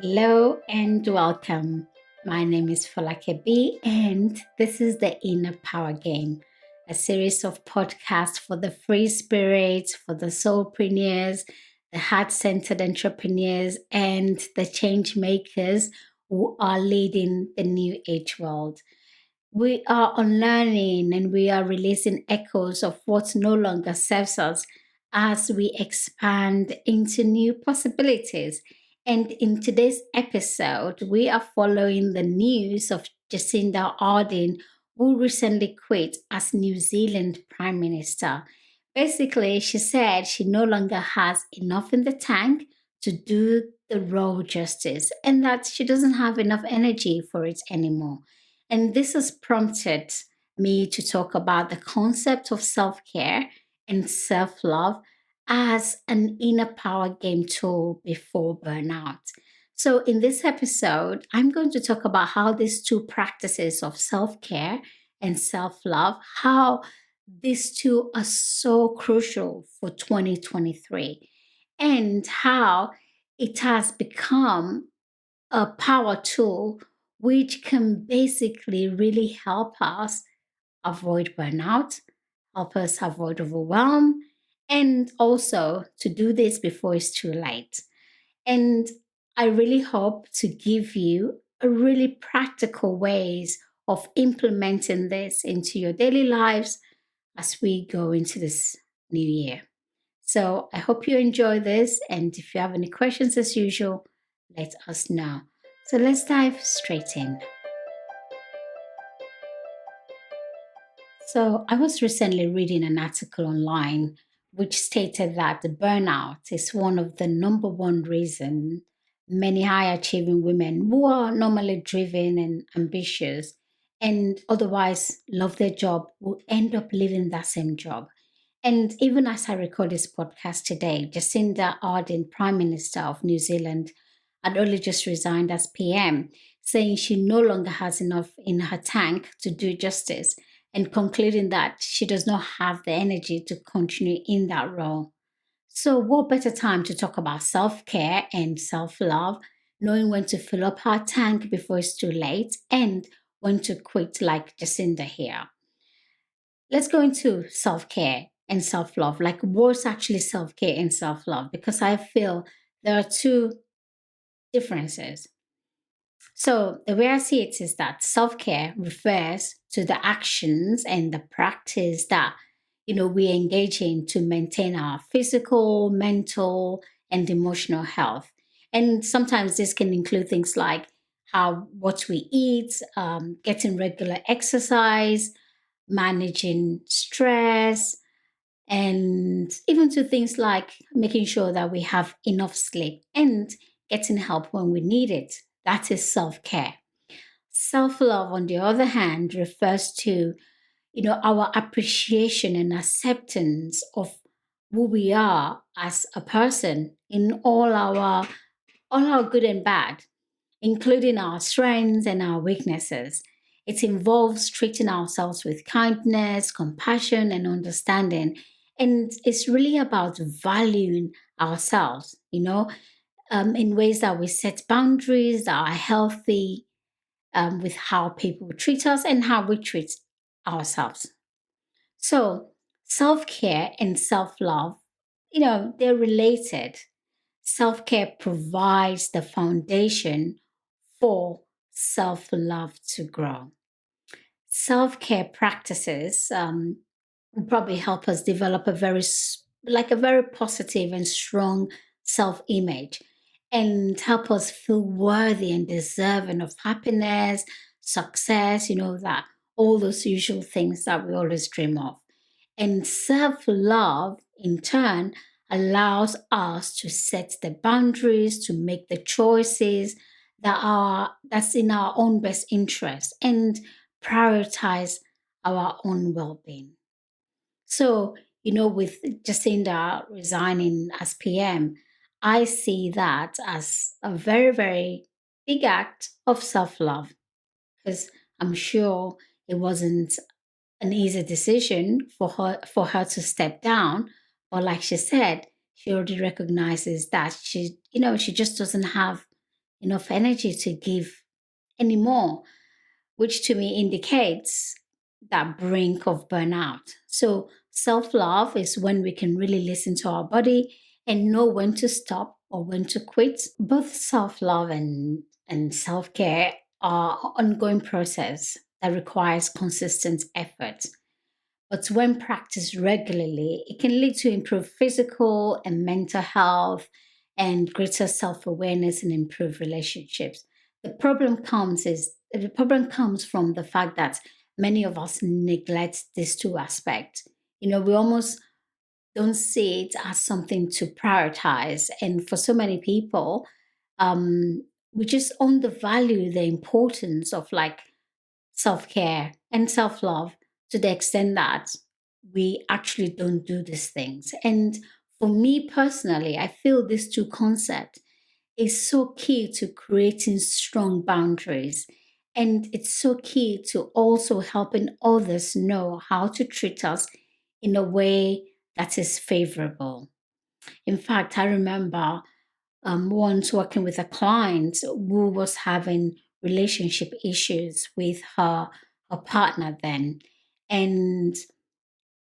Hello and welcome. My name is Folake B, and this is the Inner Power Game, a series of podcasts for the free spirits, for the soulpreneurs, the heart centered entrepreneurs, and the change makers who are leading the new age world. We are unlearning and we are releasing echoes of what no longer serves us as we expand into new possibilities. And in today's episode, we are following the news of Jacinda Ardern, who recently quit as New Zealand Prime Minister. Basically, she said she no longer has enough in the tank to do the role justice and that she doesn't have enough energy for it anymore. And this has prompted me to talk about the concept of self care and self love as an inner power game tool before burnout. So, in this episode, I'm going to talk about how these two practices of self care and self love, how these two are so crucial for 2023, and how it has become a power tool which can basically really help us avoid burnout, help us avoid overwhelm, and also to do this before it's too late. And I really hope to give you a really practical ways of implementing this into your daily lives as we go into this new year. So I hope you enjoy this. And if you have any questions, as usual, let us know. So let's dive straight in. So I was recently reading an article online which stated that the burnout is one of the number one reason many high achieving women who are normally driven and ambitious and otherwise love their job will end up leaving that same job. And even as I record this podcast today, Jacinda Ardern, Prime Minister of New Zealand, had only just resigned as PM, saying she no longer has enough in her tank to do justice and concluding that she does not have the energy to continue in that role. So, what better time to talk about self care and self love, knowing when to fill up our tank before it's too late and when to quit, like Jacinda here? Let's go into self care and self love. Like, what's actually self care and self love? Because I feel there are two differences. So, the way I see it is that self care refers to the actions and the practice that we engage in to maintain our physical, mental, and emotional health. And sometimes this can include things like how what we eat, getting regular exercise, managing stress, and even to things like making sure that we have enough sleep and getting help when we need it. That is self care. Self love, on the other hand, refers to our appreciation and acceptance of who we are as a person in all our good and bad, including our strengths and our weaknesses. It involves treating ourselves with kindness, compassion, and understanding. And it's really about valuing ourselves, in ways that we set boundaries that are healthy, with how people treat us and how we treat ourselves. So, self care and self love, they're related. Self care provides the foundation for self love to grow. Self care practices will probably help us develop a very positive and strong self image and help us feel worthy and deserving of happiness, success, that all those usual things that we always dream of. And self love, in turn, allows us to set the boundaries, to make the choices that's in our own best interest and prioritize our own well being. So, with Jacinda resigning as PM, I see that as a very, very big act of self love because I'm sure it wasn't an easy decision for her to step down. But like she said, she already recognizes that she just doesn't have enough energy to give anymore, which to me indicates that brink of burnout. So, self love is when we can really listen to our body and know when to stop or when to quit. Both self love and self care are an ongoing process that requires consistent effort. But when practiced regularly, it can lead to improved physical and mental health and greater self-awareness and improved relationships. The problem comes from the fact that many of us neglect these two aspects. We almost don't see it as something to prioritize. And for so many people, we just undervalue the importance of like self care and self love to the extent that we actually don't do these things. And for me personally, I feel this two concept is so key to creating strong boundaries. And it's so key to also helping others know how to treat us in a way that is favorable. In fact, I remember once working with a client who was having relationship issues with her partner then. And,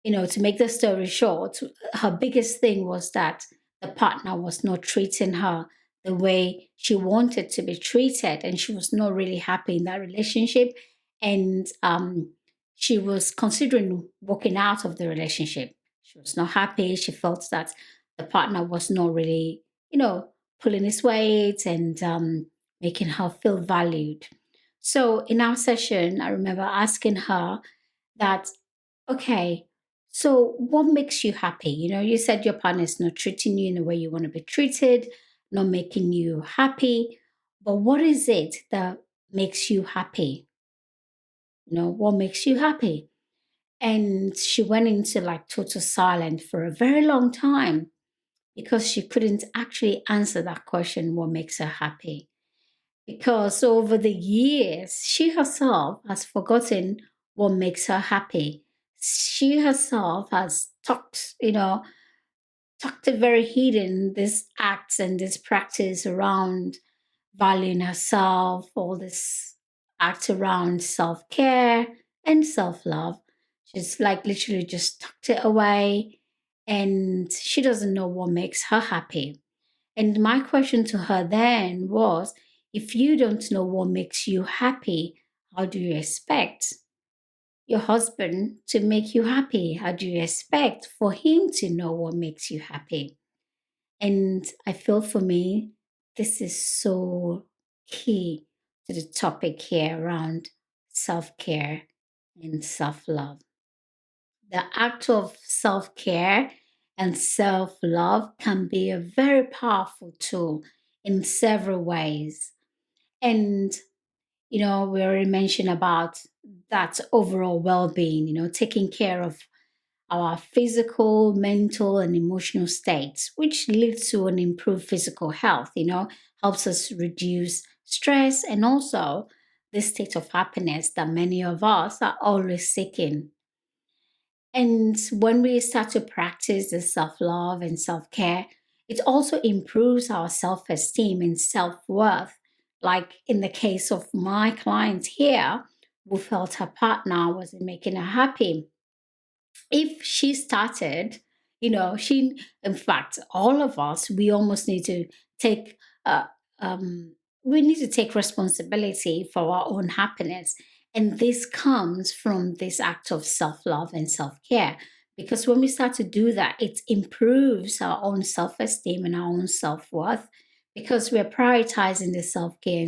to make the story short, her biggest thing was that the partner was not treating her the way she wanted to be treated. And she was not really happy in that relationship. And she was considering walking out of the relationship. She was not happy. She felt that the partner was not really, pulling his weight and making her feel valued. So in our session, I remember asking her that, okay, so what makes you happy? You said your partner is not treating you in the way you want to be treated, not making you happy. But what is it that makes you happy? What makes you happy? And she went into like total silence for a very long time because she couldn't actually answer that question, what makes her happy? Because over the years, she herself has forgotten what makes her happy. She herself has tucked a very hidden this acts and this practice around valuing herself, all this act around self-care and self-love. She's like literally just tucked it away and she doesn't know what makes her happy. And my question to her then was, if you don't know what makes you happy, how do you expect your husband to make you happy? How do you expect for him to know what makes you happy? And I feel for me, this is so key to the topic here around self care and self love. The act of self care and self love can be a very powerful tool in several ways. And, we already mentioned about that overall well being, taking care of our physical, mental, and emotional states, which leads to an improved physical health, helps us reduce stress and also the state of happiness that many of us are always seeking. And when we start to practice the self love and self care, it also improves our self esteem and self worth. Like in the case of my client here, who felt her partner wasn't making her happy. If she started, in fact, all of us, we almost need to take, uh, we need to take responsibility for our own happiness. And this comes from this act of self love and self care. Because when we start to do that, it improves our own self esteem and our own self worth because we're prioritizing the self care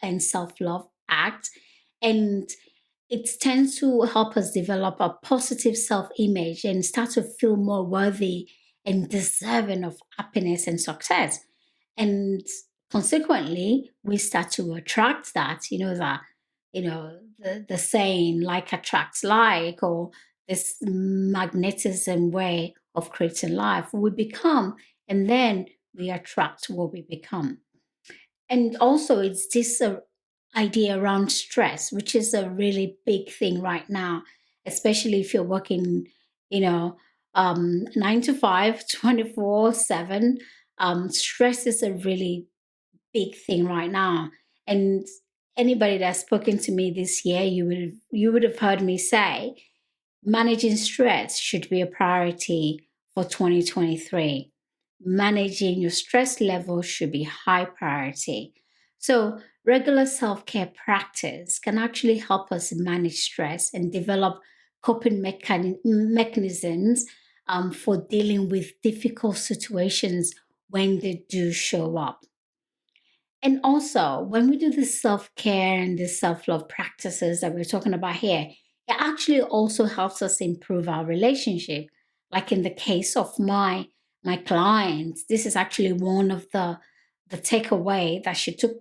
and self love act. And it tends to help us develop a positive self image and start to feel more worthy and deserving of happiness and success. And consequently, we start to attract that, the saying like attracts like, or this magnetism way of creating life. We become, and then we attract what we become. And also, it's this idea around stress, which is a really big thing right now, especially if you're working, 9 to 5, 24/7. Stress is a really big thing right now. And anybody that's spoken to me this year, you would have heard me say managing stress should be a priority for 2023. Managing your stress level should be high priority. So, regular self care practice can actually help us manage stress and develop coping mechanisms for dealing with difficult situations when they do show up. And also, when we do the self care and the self love practices that we're talking about here, it actually also helps us improve our relationship. Like in the case of my clients, this is actually one of the takeaway that she took.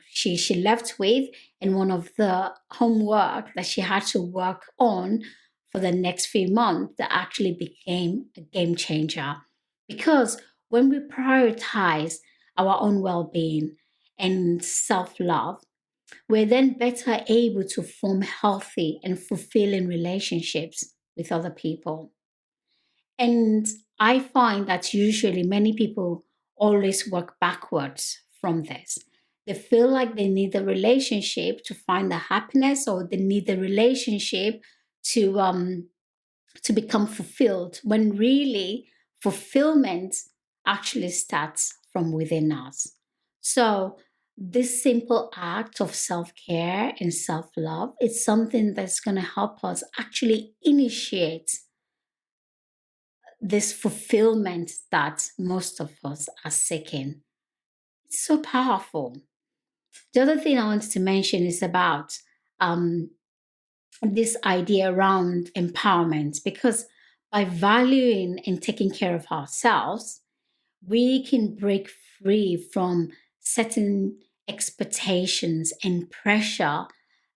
She left with, and one of the homework that she had to work on for the next few months that actually became a game changer. Because when we prioritize our own well being and self love, we're then better able to form healthy and fulfilling relationships with other people. And I find that usually many people always work backwards from this. They feel like they need the relationship to find the happiness, or they need the relationship to to become fulfilled, when really fulfillment actually starts from within us. So, this simple act of self care and self love is something that's going to help us actually initiate this fulfillment that most of us are seeking. It's so powerful. The other thing I wanted to mention is about um, this idea around empowerment, because by valuing and taking care of ourselves, we can break free from certain expectations and pressure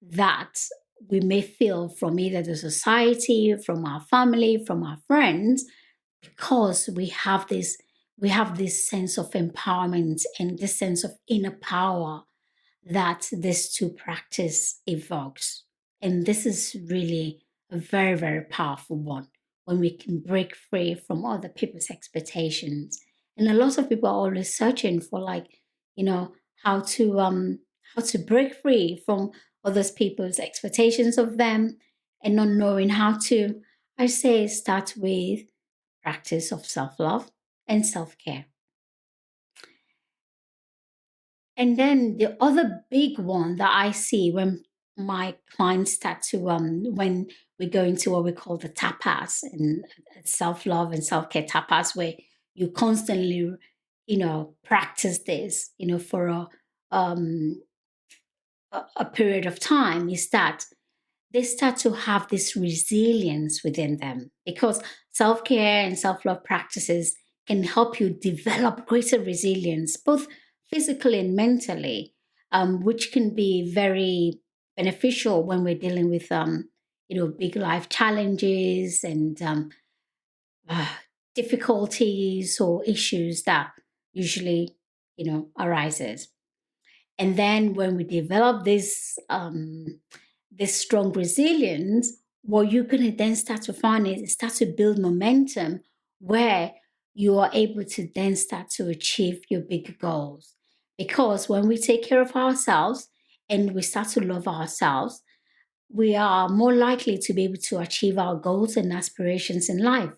that we may feel from either the society, from our family, from our friends, because we have this sense of empowerment and this sense of inner power that this two practice evokes. And this is really a very, very powerful one, when we can break free from other people's expectations. And a lot of people are always searching for, like, you know, how to break free from others people's expectations of them, and not knowing how to. I say start with practice of self-love and self-care. And then the other big one that I see when my clients start to when we go into what we call the tapas and self-love and self-care tapas, where you constantly, practice this, for um a period of time, is that they start to have this resilience within them, because self care and self love practices can help you develop greater resilience, both physically and mentally, which can be very beneficial when we're dealing with, big life challenges and uh, difficulties or issues that usually, arises. And then when we develop this strong resilience, what you're going to then start to find is start to build momentum, where you are able to then start to achieve your bigger goals. Because when we take care of ourselves and we start to love ourselves, we are more likely to be able to achieve our goals and aspirations in life.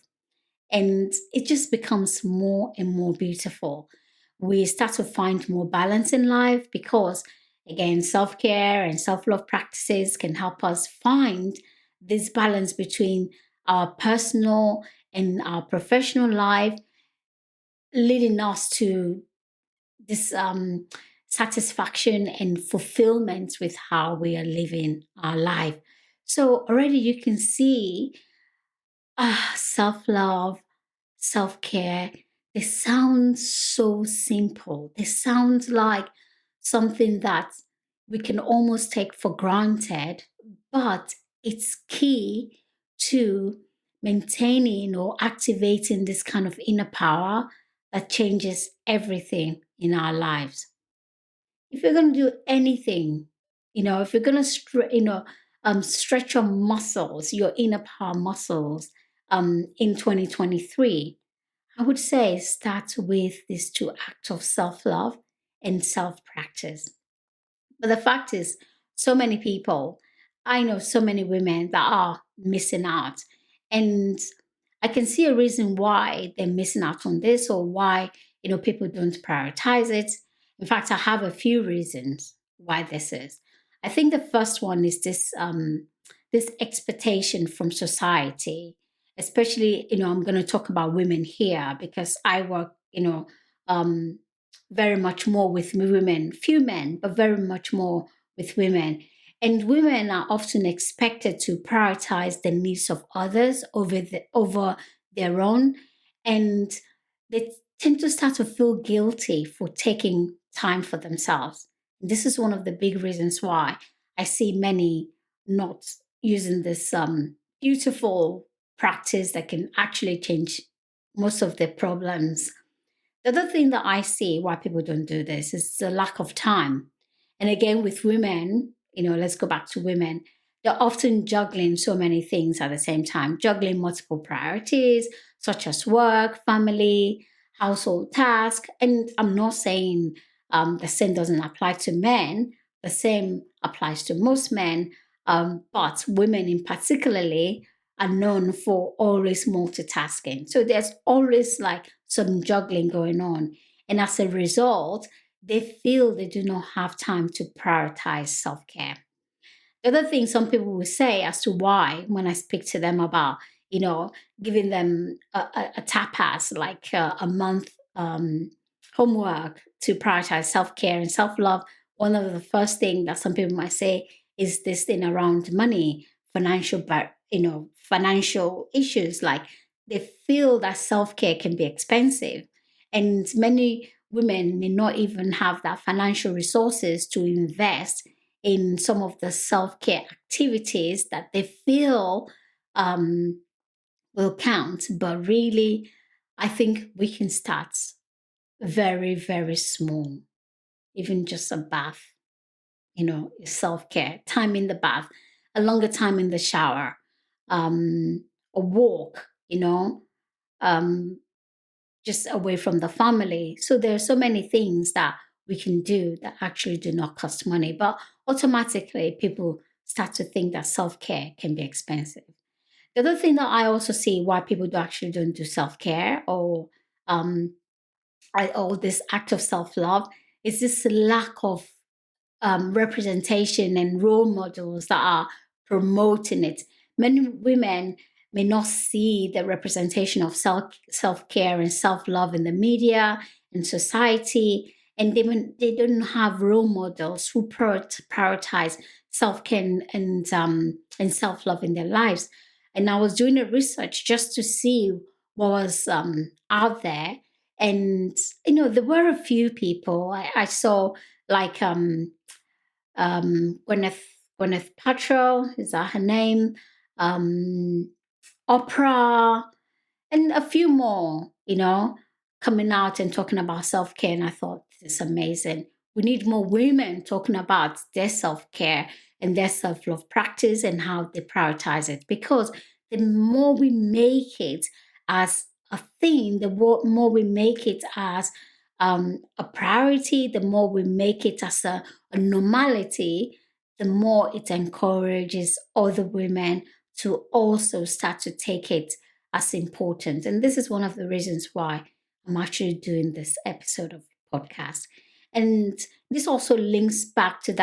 And it just becomes more and more beautiful. We start to find more balance in life, because, again, self care and self love practices can help us find this balance between our personal and our professional life, leading us to this satisfaction and fulfillment with how we are living our life. So, already you can see, self love, self care, they sound so simple. They sound like something that we can almost take for granted, but it's key to maintaining or activating this kind of inner power that changes everything in our lives. If you're going to do anything, if you're going to stretch your muscles, your inner power muscles, in 2023, I would say start with these two acts of self love and self-practice. But the fact is, so many people, I know so many women that are missing out. And I can see a reason why they're missing out on this, or why, people don't prioritize it. In fact, I have a few reasons why this is. I think the first one is this expectation from society, especially, I'm going to talk about women here because I work, um, very much more with women, few men, but very much more with women. And women are often expected to prioritize the needs of others over their own. And they tend to start to feel guilty for taking time for themselves. This is one of the big reasons why I see many not using this beautiful practice that can actually change most of their problems. The other thing that I see why people don't do this is the lack of time. And again, with women, let's go back to women. They're often juggling so many things at the same time, juggling multiple priorities, such as work, family, household tasks. And I'm not saying the same doesn't apply to men. The same applies to most men. But women in particularly are known for always multitasking. So there's always like some juggling going on. And as a result, they feel they do not have time to prioritize self care. The other thing some people will say as to why, when I speak to them about, giving them a tapas, like a month homework to prioritize self care and self love, one of the first thing that some people might say is this thing around money, financial issues. Like they feel that self care can be expensive, and many women may not even have that financial resources to invest in some of the self-care activities that they feel will count. But really, I think we can start very, very small, even just a bath, self-care, time in the bath, a longer time in the shower, a walk, um, just away from the family. So there are so many things that we can do that actually do not cost money, but automatically people start to think that self-care can be expensive. The other thing that I also see why people actually don't do self-care, um, or this act of self-love, is this lack of representation and role models that are promoting it. Many women may not see the representation of self care and self love in the media and society, and they don't have role models who prioritize self care and self love in their lives. And I was doing a research just to see what was out there, and there were a few people I saw, like Gwyneth Paltrow, is that her name? Um, Oprah, and a few more, coming out and talking about self care. And I thought, this is amazing. We need more women talking about their self care and their self love practice and how they prioritize it. Because the more we make it as a thing, the more we make it as a priority, the more we make it as a normality, the more it encourages other women to also start to take it as important. And this is one of the reasons why I'm actually doing this episode of podcast. And this also links back to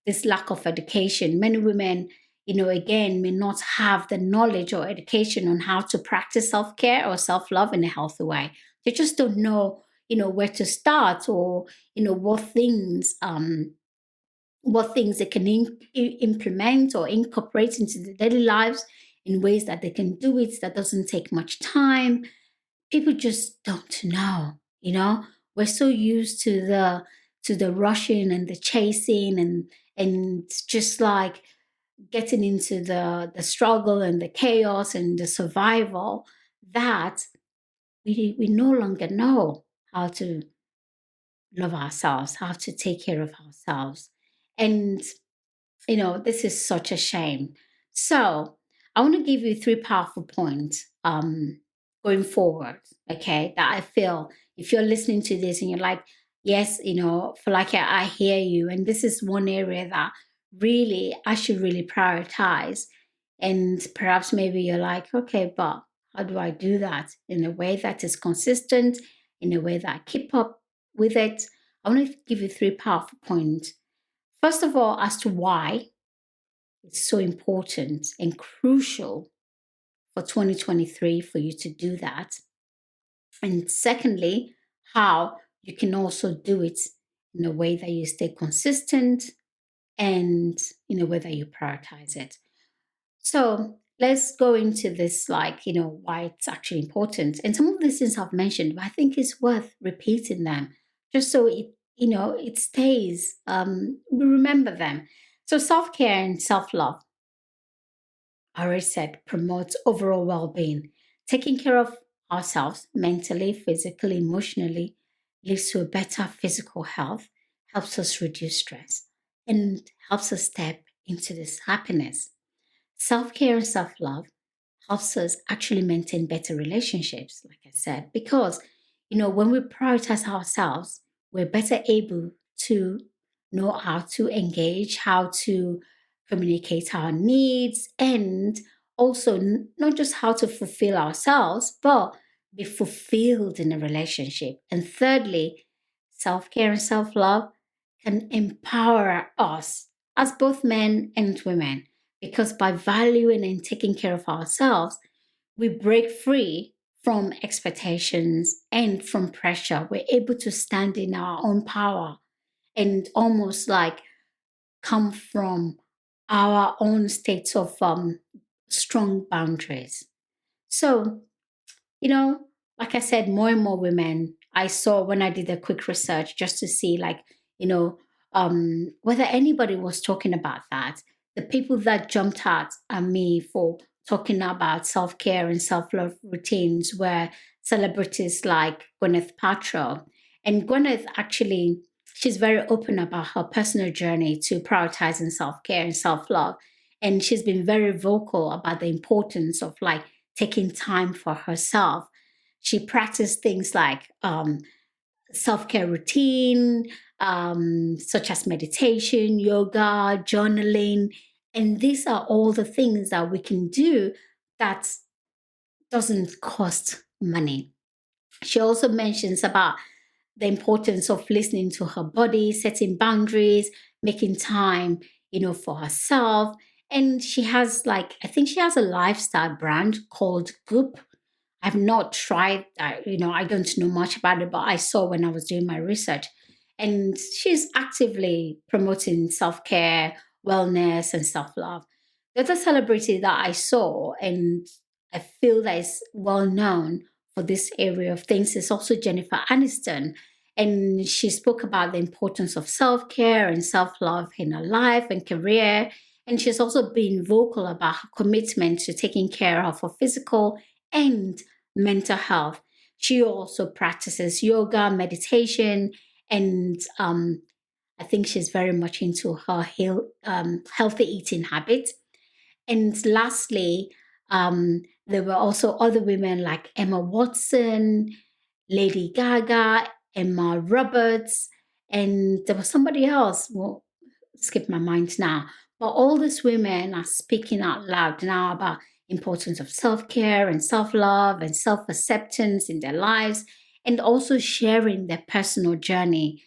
this lack of education. Many women, again, may not have the knowledge or education on how to practice self-care or self-love in a healthy way. They just don't know, where to start, or, what things they can implement or incorporate into their daily lives in ways that they can do it that doesn't take much time. People just don't know. We're so used to the rushing and the chasing and just like getting into the struggle and the chaos and the survival, that we no longer know how to love ourselves, how to take care of ourselves. And this is such a shame. So I want to give you 3 powerful points going forward, okay, that I feel if you're listening to this and you're like, Yes, for like I hear you. And this is one area that really I should really prioritize. And perhaps maybe you're like, okay, but how do I do that in a way that is consistent, in a way that I keep up with it? I want to give you three powerful points. First of all, as to why it's so important and crucial for 2023 for you to do that. And secondly, how you can also do it in a way that you stay consistent and in a way that you prioritize it. So let's go into this, like, why it's actually important. And some of these things I've mentioned, but I think it's worth repeating them just so it stays, we remember them. So self-care and self-love, I already said, promotes overall well-being. Taking care of ourselves mentally, physically, emotionally leads to a better physical health, helps us reduce stress, and helps us step into this happiness. Self-care and self-love helps us actually maintain better relationships, like I said, because, when we prioritize ourselves, we're better able to know how to engage, how to communicate our needs, and also not just how to fulfill ourselves, but be fulfilled in a relationship. And thirdly, self care and self love can empower us as both men and women, because by valuing and taking care of ourselves, we break free from expectations and from pressure. We're able to stand in our own power and almost like come from our own states of strong boundaries. So, you know, like I said, more and more women I saw when I did a quick research just to see, like, whether anybody was talking about that. The people that jumped out at me for talking about self care and self love routines were celebrities like Gwyneth Paltrow. And Gwyneth actually, she's very open about her personal journey to prioritizing self care and self love. And she's been very vocal about the importance of like taking time for herself. She practiced things like self care routine, such as meditation, yoga, journaling. And these are all the things that we can do that doesn't cost money. She also mentions about the importance of listening to her body, setting boundaries, making time, for herself. And she has like, I think she has a lifestyle brand called Goop. I've not tried that, I don't know much about it, but I saw when I was doing my research. And she's actively promoting self care, wellness, and self love. The other celebrity that I saw, and I feel that is well known for this area of things, is also Jennifer Aniston. And she spoke about the importance of self care and self love in her life and career. And she's also been vocal about her commitment to taking care of her physical and mental health. She also practices yoga, meditation, and I think she's very much into her healthy eating habits. And lastly, there were also other women like Emma Watson, Lady Gaga, Emma Roberts, and there was somebody else. Well, skip my mind now. But all these women are speaking out loud now about importance of self-care and self-love and self-acceptance in their lives, and also sharing their personal journey,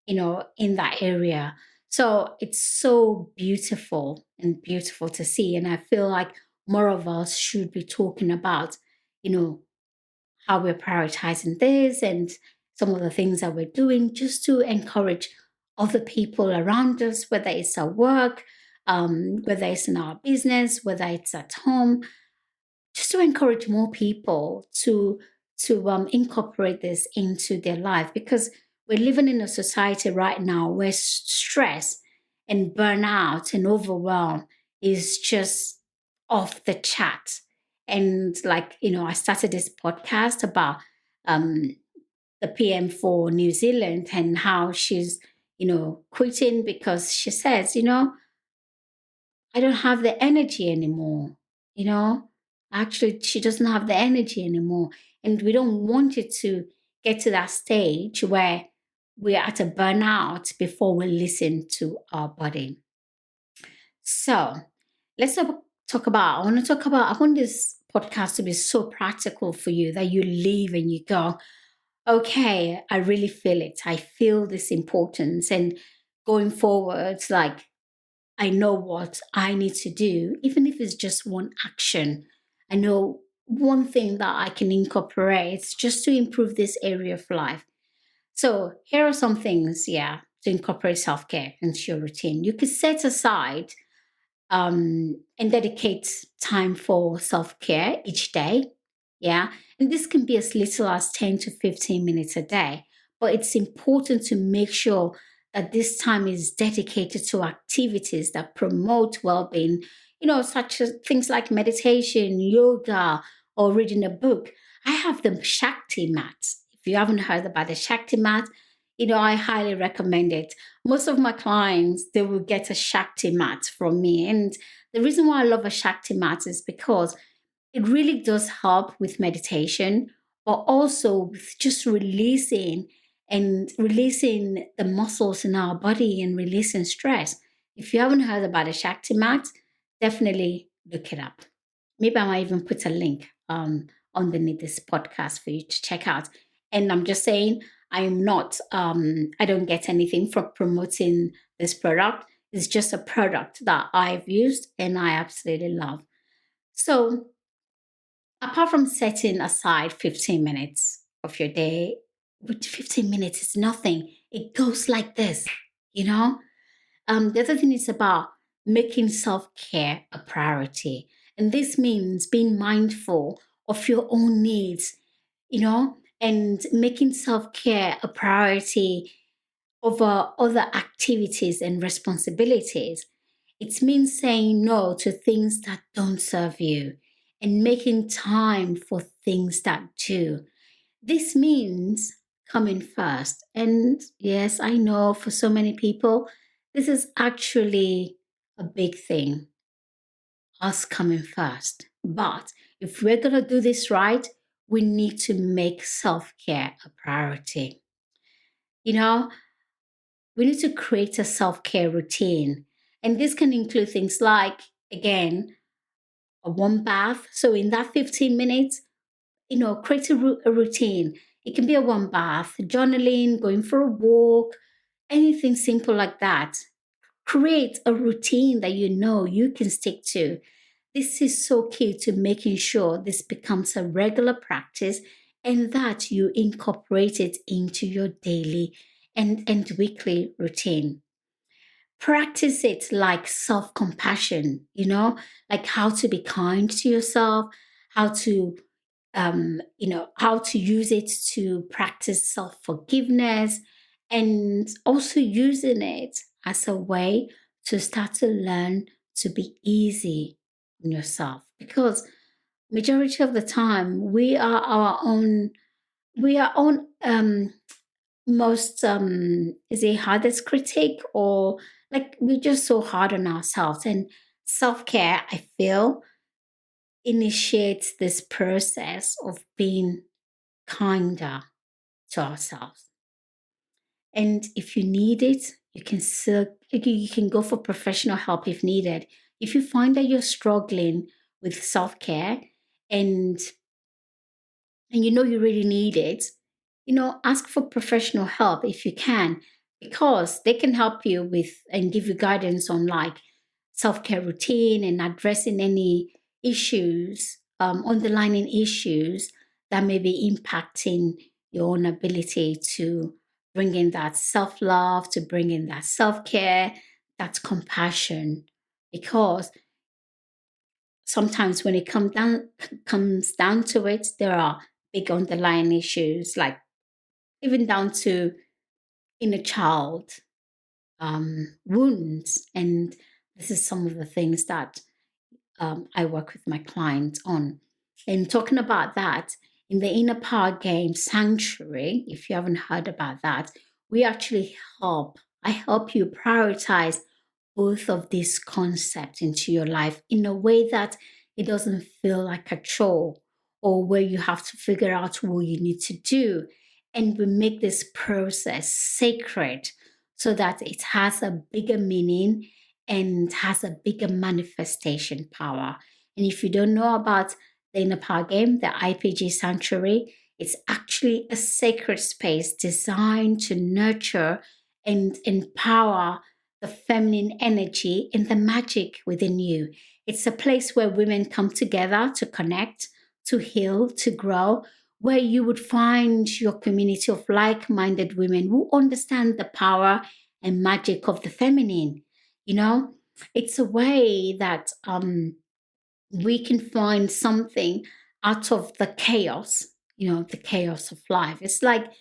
in that area. So it's so beautiful and beautiful to see. And I feel like more of us should be talking about, you know, how we're prioritizing this and some of the things that we're doing just to encourage other people around us, whether it's at work, whether it's in our business, whether it's at home, just to encourage more people to incorporate this into their life, because we're living in a society right now where stress and burnout and overwhelm is just off the chart. And like, I started this podcast about um, the PM for New Zealand and how she's, quitting because she says, I don't have the energy anymore, you know? Actually, she doesn't have the energy anymore. And we don't want it to get to that stage where we're at a burnout before we listen to our body. So let's talk about, I want this podcast to be so practical for you that you leave and you go, okay, I really feel it. I feel this importance. And going forward, like, I know what I need to do, even if it's just one action. I know one thing that I can incorporate just to improve this area of life. So here are some things, to incorporate self-care into your routine. You could set aside and dedicate time for self-care each day. Yeah. And this can be as little as 10 to 15 minutes a day. But it's important to make sure that this time is dedicated to activities that promote well-being, such as things like meditation, yoga, or reading a book. I have the Shakti mat. If you haven't heard about the Shakti mat, I highly recommend it. Most of my clients, they will get a Shakti mat from me. And the reason why I love a Shakti mat is because it really does help with meditation, but also with just releasing the muscles in our body and releasing stress. If you haven't heard about a Shakti mat, definitely look it up. Maybe I might even put a link underneath this podcast for you to check out. And I'm just saying, I'm not, I don't get anything from promoting this product. It's just a product that I've used and I absolutely love. So, apart from setting aside 15 minutes of your day, which 15 minutes is nothing, it goes like this, you know? The other thing is about making self-care a priority. And this means being mindful of your own needs, and making self-care a priority over other activities and responsibilities. It means saying no to things that don't serve you and making time for things that do. This means coming first. And yes, I know for so many people, this is actually a big thing, us coming first. But if we're going to do this right, we need to make self care a priority. You know, we need to create a self care routine. And this can include things like, again, a warm bath. So in that 15 minutes, create a routine. It can be a warm bath, journaling, going for a walk, anything simple like that. Create a routine that you know you can stick to. This is so key to making sure this becomes a regular practice and that you incorporate it into your daily and weekly routine. Practice it like self compassion, like how to be kind to yourself, how to how to use it to practice self forgiveness, and also using it as a way to start to learn to be easy on yourself. Because majority of the time, we are on most is a hardest critic, or like we're just so hard on ourselves. And self care, I feel, initiates this process of being kinder to ourselves. And if you need it, you can go for professional help if needed. If you find that you're struggling with self-care and you really need it, ask for professional help if you can, because they can help you with and give you guidance on like self-care routine and addressing any issues, underlying issues that may be impacting your own ability to bring in that self-love, to bring in that self-care, that compassion. Because sometimes when it comes down to it, there are big underlying issues, like even down to inner child wounds. And this is some of the things that I work with my clients on. And talking about that, in the Inner Power Game Sanctuary, if you haven't heard about that, we actually I help you prioritize both of these concepts into your life in a way that it doesn't feel like a chore or where you have to figure out what you need to do. And we make this process sacred so that it has a bigger meaning and has a bigger manifestation power. And if you don't know about the Inner Power Game, the IPG Sanctuary, it's actually a sacred space designed to nurture and empower the feminine energy and the magic within you. It's a place where women come together to connect, to heal, to grow, where you would find your community of like minded women who understand the power and magic of the feminine. You know, it's a way that we can find something out of the chaos, the chaos of life. It's like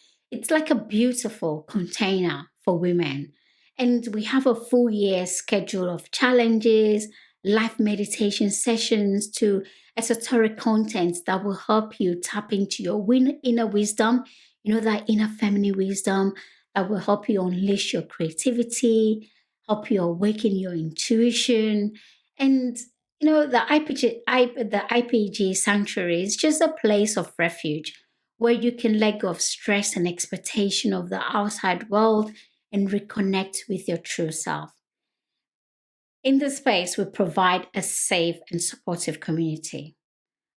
a beautiful container for women. And we have a full year schedule of challenges, life meditation sessions to esoteric content that will help you tap into your inner wisdom, that inner feminine wisdom that will help you unleash your creativity, help you awaken your intuition. And the IPG Sanctuary is just a place of refuge where you can let go of stress and expectation of the outside world and reconnect with your true self. In this space, we provide a safe and supportive community,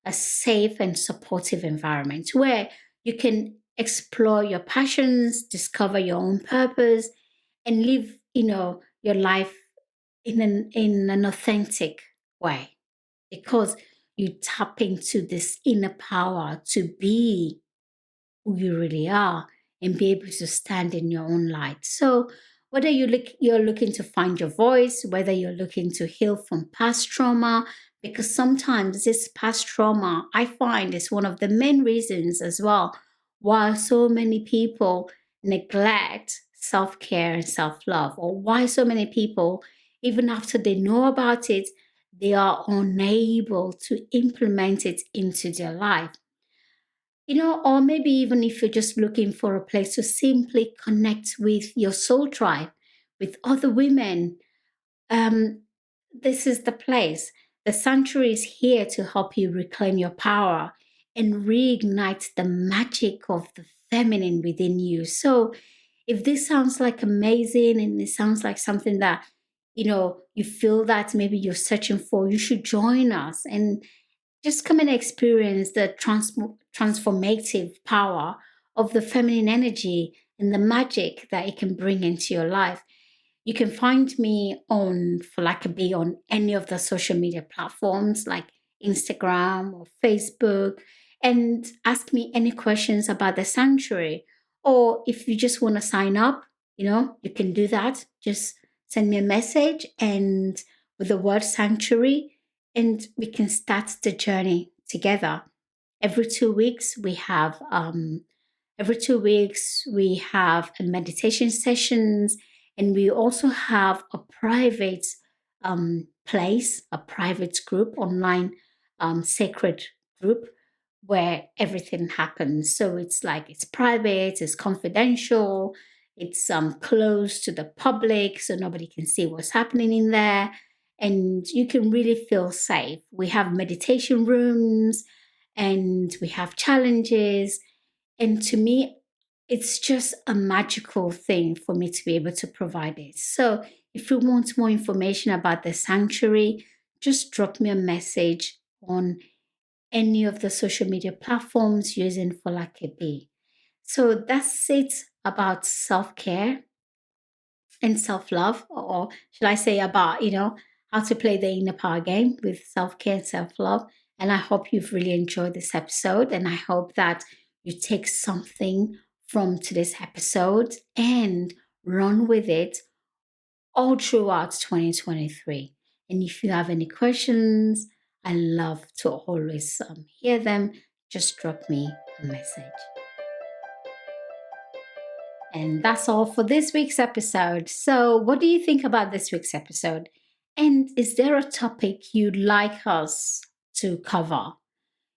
a safe and supportive environment where you can explore your passions, discover your own purpose, and live, your life in an authentic way, because you tap into this inner power to be who you really are and be able to stand in your own light. So whether you're looking to find your voice, whether you're looking to heal from past trauma, because sometimes this past trauma I find is one of the main reasons as well why so many people neglect self-care and self-love, or why so many people, even after they know about it, they are unable to implement it into their life. Or maybe even if you're just looking for a place to simply connect with your soul tribe, with other women, um, this is the place. The sanctuary is here to help you reclaim your power and reignite the magic of the feminine within you. So, if this sounds like amazing and it sounds like something that you feel that maybe you're searching for, you should join us and just come and experience the transformative power of the feminine energy and the magic that it can bring into your life. You can find me on Folake on any of the social media platforms like Instagram or Facebook, and ask me any questions about the sanctuary. Or if you just want to sign up, you can do that. Just send me a message and with the word sanctuary, and we can start the journey together. Every 2 weeks we have a meditation sessions, and we also have a private place, a private group, online sacred group where everything happens. So it's private, it's confidential, it's closed to the public, so nobody can see what's happening in there, and you can really feel safe. We have meditation rooms, and we have challenges, and to me, it's just a magical thing for me to be able to provide it. So if you want more information about the sanctuary, just drop me a message on any of the social media platforms using Folake. So that's it about self-care and self-love, or should I say about, how to play the inner power game with self-care and self-love. And I hope you've really enjoyed this episode, and I hope that you take something from today's episode and run with it all throughout 2023. And if you have any questions, I love to always hear them. Just drop me a message. And that's all for this week's episode. So, what do you think about this week's episode? And is there a topic you'd like us to cover?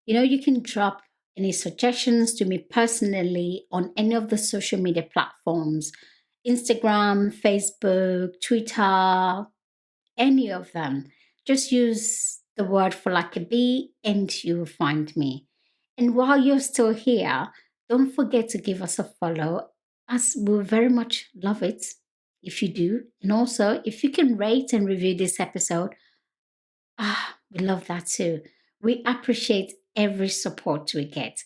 You can drop any suggestions to me personally on any of the social media platforms: Instagram, Facebook, Twitter, any of them. Just use the word Folake and you'll find me. And while you're still here, Don't forget to give us a follow, as we very much love it if you do. And also, if you can rate and review this episode, we love that too. We appreciate every support we get.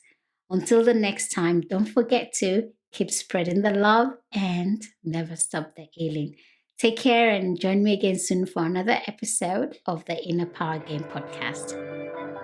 Until the next time, don't forget to keep spreading the love and never stop the healing. Take care and join me again soon for another episode of the Inner Power Game podcast.